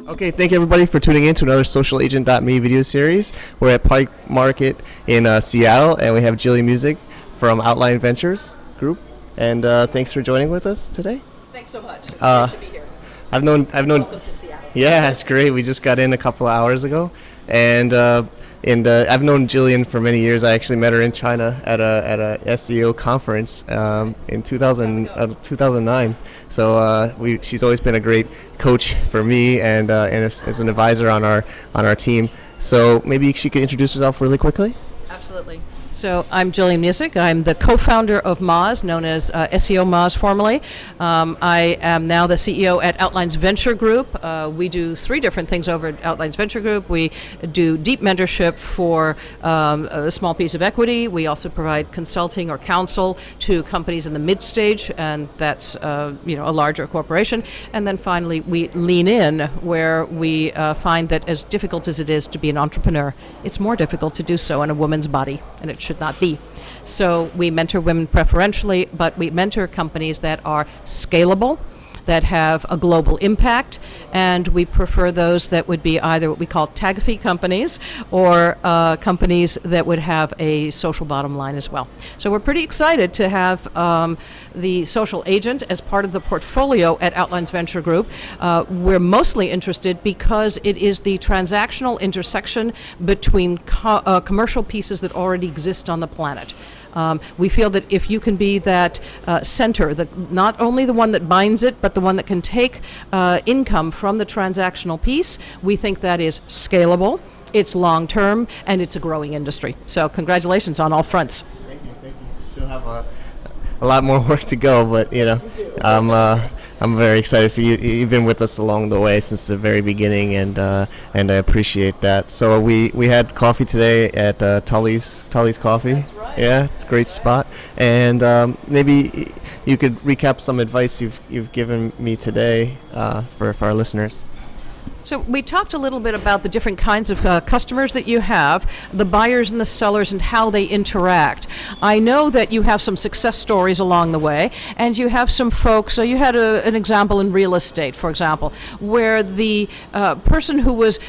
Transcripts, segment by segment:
Okay, thank you everybody for tuning in to another socialagent.me video series. We're at Pike Market in Seattle, and we have Gillian Muessig from Outline Ventures Group. And thanks for joining with us today. Thanks so much. It's Uh, great to be here. I've known. Welcome to Seattle. Yeah, it's great. We just got in a couple of hours ago, and I've known Gillian for many years. I actually met her in China at a SEO conference in 2009. So she's always been a great coach for me and as an advisor on our team. So maybe she could introduce herself really quickly. Absolutely. So I'm Gillian Muessig. I'm the co-founder of Moz, known as SEO Moz formerly. I am now the CEO at Outlines Venture Group. We do three different things over at Outlines Venture Group. We do deep mentorship for a small piece of equity. We also provide consulting or counsel to companies in the mid-stage, and that's a larger corporation. And then finally, we lean in where we find that as difficult as it is to be an entrepreneur, it's more difficult to do so in a woman's body, and it should not be. So we mentor women preferentially, but we mentor companies that are scalable, that have a global impact, and we prefer those that would be either what we call tag-fee companies or companies that would have a social bottom line as well. So we're pretty excited to have the social agent as part of the portfolio at Outlines Venture Group. We're mostly interested because it is the transactional intersection between commercial pieces that already exist on the planet. We feel that if you can be that center, not only the one that binds it, but the one that can take income from the transactional piece, we think that is scalable, it's long-term, and it's a growing industry. So congratulations on all fronts. Thank you. Still have a lot more work to go, but I'm very excited for you. You've been with us along the way since the very beginning, and I appreciate that. So we had coffee today at Tully's Coffee. That's right. Yeah, it's a great spot. And maybe you could recap some advice you've given me today for our listeners. So we talked a little bit about the different kinds of customers that you have, the buyers and the sellers, and how they interact. I know that you have some success stories along the way, and you have some folks, so you had an example in real estate, for example, where the person who was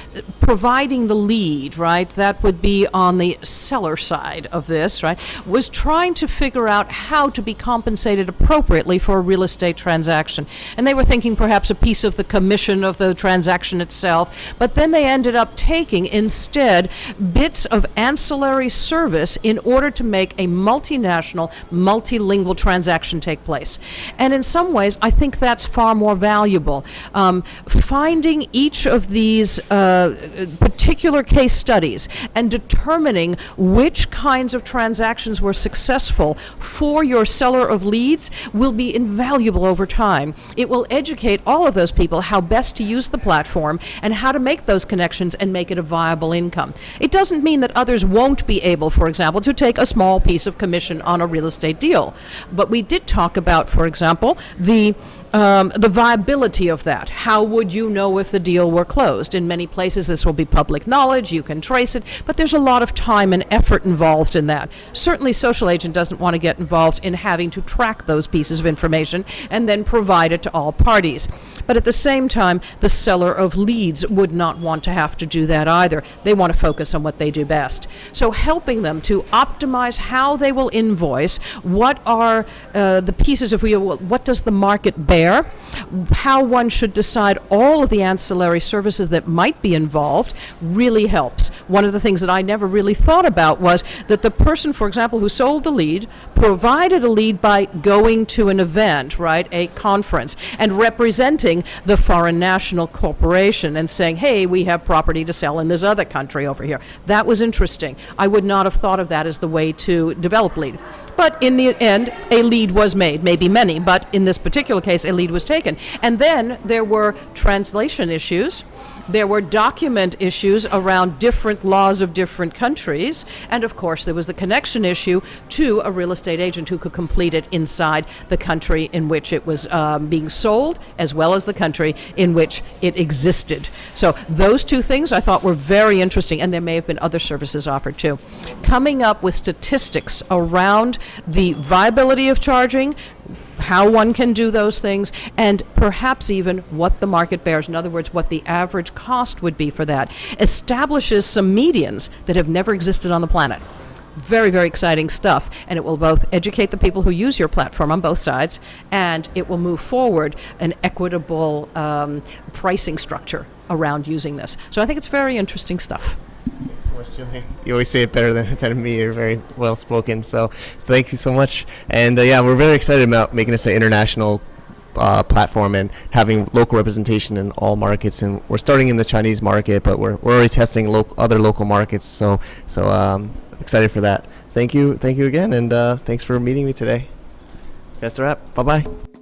providing the lead, right, that would be on the seller side of this, right, was trying to figure out how to be compensated appropriately for a real estate transaction. And they were thinking perhaps a piece of the commission of the transaction itself, but then they ended up taking instead bits of ancillary service in order to make a multinational, multilingual transaction take place. And in some ways, I think that's far more valuable. Finding each of these particular case studies and determining which kinds of transactions were successful for your seller of leads will be invaluable over time. It will educate all of those people how best to use the platform and how to make those connections and make it a viable income. It doesn't mean that others won't be able, for example, to take a small piece of commission on a real estate deal. But we did talk about, for example, the viability of that. How would you know if the deal were closed? In many places this will be public knowledge, you can trace it, but there's a lot of time and effort involved in that. Certainly Social Agent doesn't want to get involved in having to track those pieces of information and then provide it to all parties. But at the same time, the seller of leads would not want to have to do that either. They want to focus on what they do best. So helping them to optimize how they will invoice, what are the pieces of what does the market bear, how one should decide all of the ancillary services that might be involved really helps. One of the things that I never really thought about was that the person, for example, who sold the lead provided a lead by going to an event, right, a conference, and representing the foreign national corporation and saying, hey, we have property to sell in this other country over here. That was interesting. I would not have thought of that as the way to develop lead. But in the end, a lead was made, maybe many, but in this particular case, a lead was taken. And then there were translation issues. There were document issues around different laws of different countries, and of course there was the connection issue to a real estate agent who could complete it inside the country in which it was being sold, as well as the country in which it existed. So those two things I thought were very interesting, and there may have been other services offered too. Coming up with statistics around the viability of charging, how one can do those things, and perhaps even what the market bears. In other words, what the average cost would be for that. Establishes some medians that have never existed on the planet. Very, very exciting stuff, and it will both educate the people who use your platform on both sides, and it will move forward an equitable pricing structure around using this. So I think it's very interesting stuff. Thanks so much, Julian. You always say it better than me. You're very well spoken. So thank you so much. And yeah, we're very excited about making this an international platform and having local representation in all markets. And we're starting in the Chinese market, but we're already testing other local markets. So excited for that. Thank you again, and thanks for meeting me today. That's a wrap. Bye bye.